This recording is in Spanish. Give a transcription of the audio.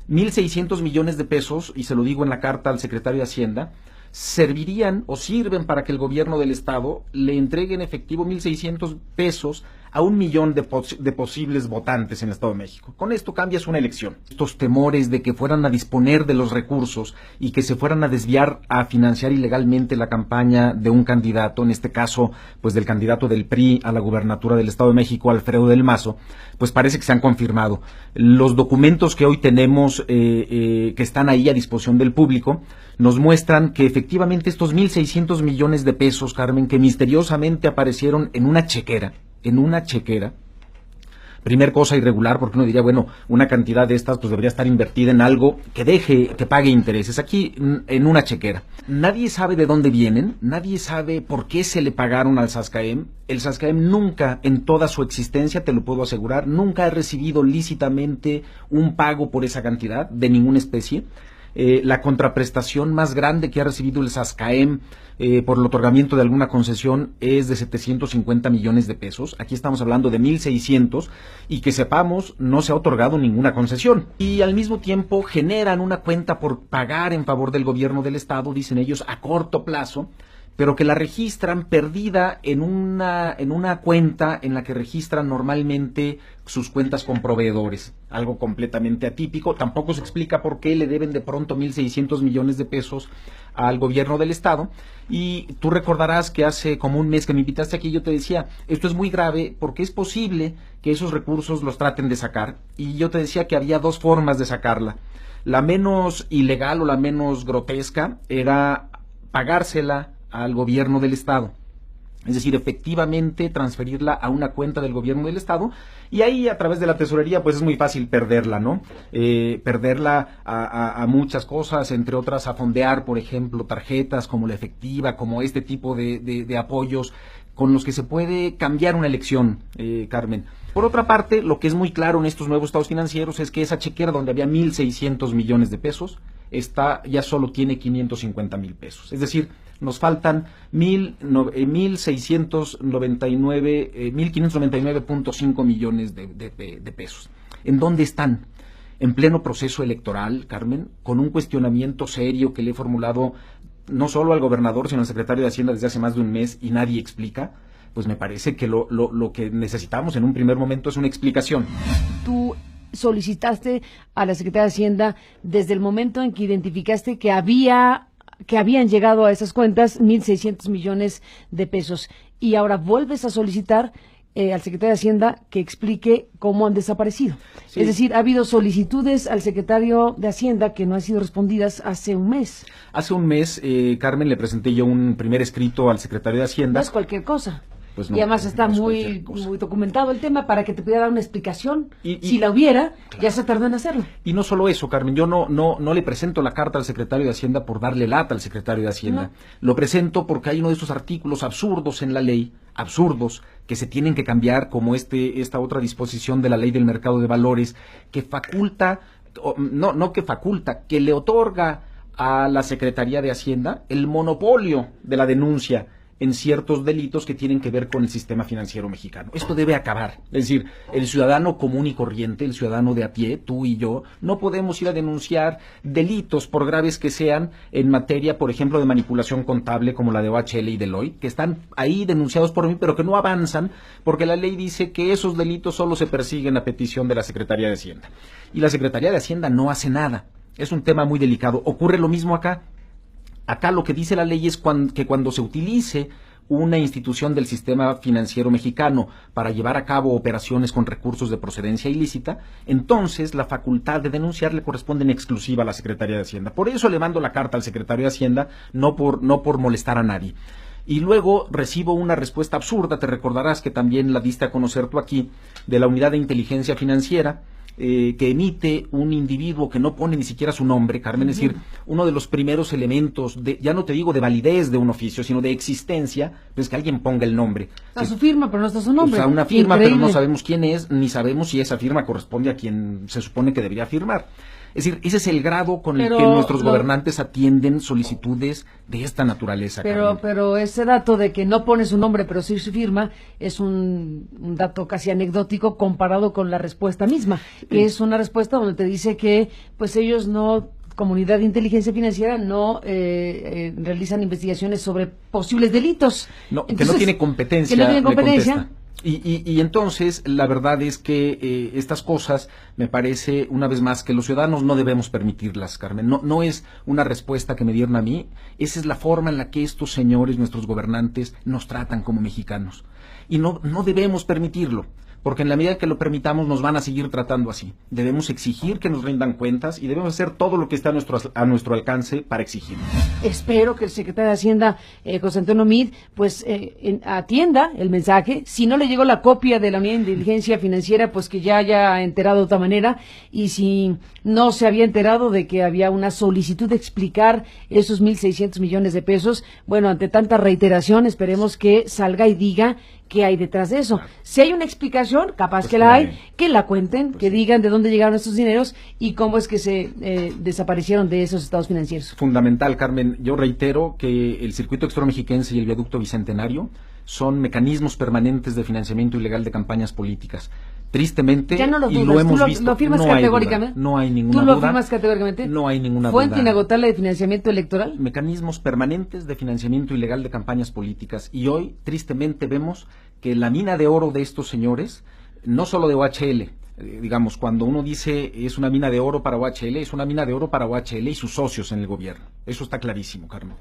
1.600 millones de pesos, y se lo digo en la carta al secretario de Hacienda, servirían o sirven para que el gobierno del estado le entregue en efectivo 1.600 pesos a 1 millón de posibles votantes en el Estado de México. Con esto cambias una elección. Estos temores de que fueran a disponer de los recursos y que se fueran a desviar a financiar ilegalmente la campaña de un candidato, en este caso, pues del candidato del PRI a la gubernatura del Estado de México, Alfredo del Mazo, pues parece que se han confirmado. Los documentos que hoy tenemos, que están ahí a disposición del público, nos muestran que efectivamente estos 1.600 millones de pesos, Carmen, que misteriosamente aparecieron en una chequera, primer cosa irregular, porque uno diría, bueno, una cantidad de estas pues debería estar invertida en algo que pague intereses. Aquí, en una chequera. Nadie sabe de dónde vienen, nadie sabe por qué se le pagaron al SASCAEM. El SASCAEM nunca, en toda su existencia, te lo puedo asegurar, nunca ha recibido lícitamente un pago por esa cantidad, de ninguna especie. La contraprestación más grande que ha recibido el SASCAEM por el otorgamiento de alguna concesión es de 750 millones de pesos. Aquí estamos hablando de 1.600 y que sepamos no se ha otorgado ninguna concesión. Y al mismo tiempo generan una cuenta por pagar en favor del gobierno del estado, dicen ellos, a corto plazo, pero que la registran perdida en una cuenta en la que registran normalmente sus cuentas con proveedores, algo completamente atípico. Tampoco se explica por qué le deben de pronto 1.600 millones de pesos al gobierno del estado. Y tú recordarás que hace como un mes que me invitaste aquí, yo te decía, esto es muy grave porque es posible que esos recursos los traten de sacar, y yo te decía que había dos formas de sacarla. La menos ilegal o la menos grotesca era pagársela al gobierno del estado, es decir, efectivamente transferirla a una cuenta del gobierno del estado, y ahí a través de la tesorería pues es muy fácil perderla, ¿no? Perderla a muchas cosas, entre otras a fondear, por ejemplo, tarjetas como la efectiva, como este tipo de apoyos con los que se puede cambiar una elección, Carmen. Por otra parte, lo que es muy claro en estos nuevos estados financieros es que esa chequera donde había 1.600 millones de pesos, ya solo tiene 550 mil pesos. Es decir, nos faltan 1.599.5 millones de pesos. ¿En dónde están? En pleno proceso electoral, Carmen, con un cuestionamiento serio que le he formulado no solo al gobernador, sino al secretario de Hacienda desde hace más de un mes, y nadie explica. Pues me parece que lo que necesitamos en un primer momento es una explicación. Tú solicitaste a la Secretaría de Hacienda desde el momento en que identificaste que habían llegado a esas cuentas 1.600 millones de pesos, y ahora vuelves a solicitar al secretario de Hacienda que explique cómo han desaparecido. Sí. Es decir, ha habido solicitudes al secretario de Hacienda que no han sido respondidas hace un mes. Hace un mes, Carmen, le presenté yo un primer escrito al secretario de Hacienda. No es cualquier cosa. Pues no, y además está muy documentado el tema para que te pudiera dar una explicación. Si la hubiera, claro, ya se tardó en hacerlo. Y no solo eso, Carmen, yo no le presento la carta al secretario de Hacienda por darle lata al secretario de Hacienda. No. Lo presento porque hay uno de esos artículos absurdos en la ley, absurdos, que se tienen que cambiar, como esta otra disposición de la Ley del Mercado de Valores, que faculta, que le otorga a la Secretaría de Hacienda el monopolio de la denuncia en ciertos delitos que tienen que ver con el sistema financiero mexicano. Esto debe acabar. Es decir, el ciudadano común y corriente, el ciudadano de a pie, tú y yo, no podemos ir a denunciar delitos, por graves que sean, en materia, por ejemplo, de manipulación contable, como la de OHL y Deloitte, que están ahí denunciados por mí, pero que no avanzan, porque la ley dice que esos delitos solo se persiguen a petición de la Secretaría de Hacienda. Y la Secretaría de Hacienda no hace nada. Es un tema muy delicado. Ocurre lo mismo acá. Acá lo que dice la ley es que cuando se utilice una institución del sistema financiero mexicano para llevar a cabo operaciones con recursos de procedencia ilícita, entonces la facultad de denunciar le corresponde en exclusiva a la Secretaría de Hacienda. Por eso le mando la carta al secretario de Hacienda, no por molestar a nadie. Y luego recibo una respuesta absurda, te recordarás que también la diste a conocer tú aquí, de la Unidad de Inteligencia Financiera, que emite un individuo que no pone ni siquiera su nombre, Carmen. Es decir, uno de los primeros elementos, ya no te digo de validez de un oficio, sino de existencia, pues que alguien ponga el nombre. Está su firma, pero no está su nombre. O sea, una firma, pero no sabemos quién es, ni sabemos si esa firma corresponde a quien se supone que debería firmar. Es decir, ese es el grado con el Pero que nuestros gobernantes atienden solicitudes de esta naturaleza. Pero ese dato de que no pone su nombre, pero sí su firma, es un dato casi anecdótico comparado con la respuesta misma, que es una respuesta donde te dice que pues ellos no, Comunidad de Inteligencia Financiera, no realizan investigaciones sobre posibles delitos. No, entonces, que no tiene competencia. Que no tiene competencia. Y entonces, la verdad es que estas cosas, me parece, una vez más, que los ciudadanos no debemos permitirlas, Carmen. No es una respuesta que me dieron a mí, esa es la forma en la que estos señores, nuestros gobernantes, nos tratan como mexicanos. Y no debemos permitirlo, porque en la medida que lo permitamos nos van a seguir tratando así. Debemos exigir que nos rindan cuentas y debemos hacer todo lo que está a nuestro alcance para exigirlo. Espero que el secretario de Hacienda, José Antonio Meade, pues atienda el mensaje. Si no le llegó la copia de la Unidad de Inteligencia Financiera, pues que ya haya enterado de otra manera. Y si no se había enterado de que había una solicitud de explicar esos 1,600 millones de pesos, bueno, ante tanta reiteración, esperemos que salga y diga qué hay detrás de eso. Claro. Si hay una explicación, capaz pues que la hay, que la cuenten, pues que digan de dónde llegaron estos dineros y cómo es que se desaparecieron de esos estados financieros. Fundamental, Carmen. Yo reitero que el circuito extramexiquense y el viaducto bicentenario son mecanismos permanentes de financiamiento ilegal de campañas políticas. Tristemente, ya no lo dudas, y lo hemos visto, lo firmas no categóricamente. No hay ninguna duda. ¿Tú lo firmas categóricamente? No hay ninguna ¿Fuente duda. inagotable de financiamiento electoral? Mecanismos permanentes de financiamiento ilegal de campañas políticas. Y hoy, tristemente, vemos que la mina de oro de estos señores, no solo de OHL, digamos, cuando uno dice es una mina de oro para OHL, es una mina de oro para OHL y sus socios en el gobierno. Eso está clarísimo, Carmen.